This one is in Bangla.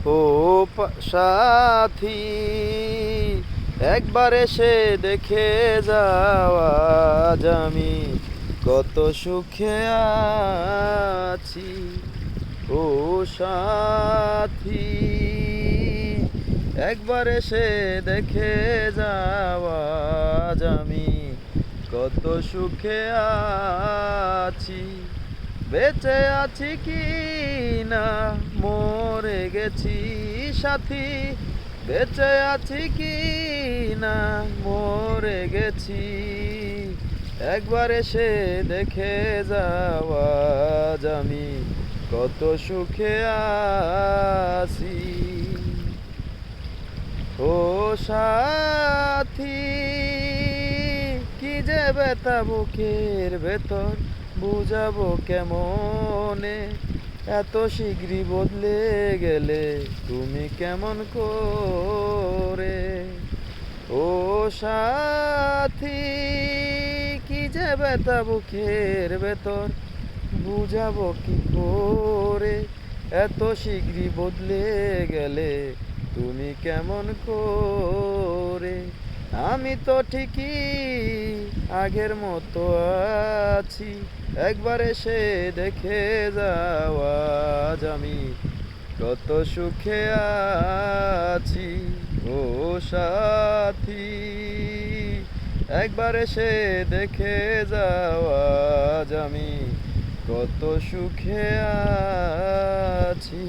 ও সাথী, একবার এসে দেখে যাওয়া, আজ আমি কত সুখে আছি। ও সাথী, একবার এসে দেখে যাওয়া, আজ আমি কত সুখে আছি। বেঁচে আছি কি না মরে গেছি সাথী, বেঁচে আছি কি না মরে গেছি, একবার এসে দেখে যাওয়া, আজ আমি কত সুখে আছি। ও সাথী, কি যে ব্যথা বুকের ভেতর, বুঝাবো কেমনে, এত শীঘ্রই বদলে গেলে তুমি কেমন করে। ও সাথী, কি যে ব্যথা বুকের ভেতর, বুঝাবো কি করে, এত শীঘ্রই বদলে গেলে তুমি কেমন করে। আমি তো ঠিকই আগের মতো আছি, একবার এসে দেখে যাওয়া, আজ আমি কত সুখে আছি। ও সাথী, একবার এসে দেখে যাওয়া, আজ আমি কত সুখে আছি।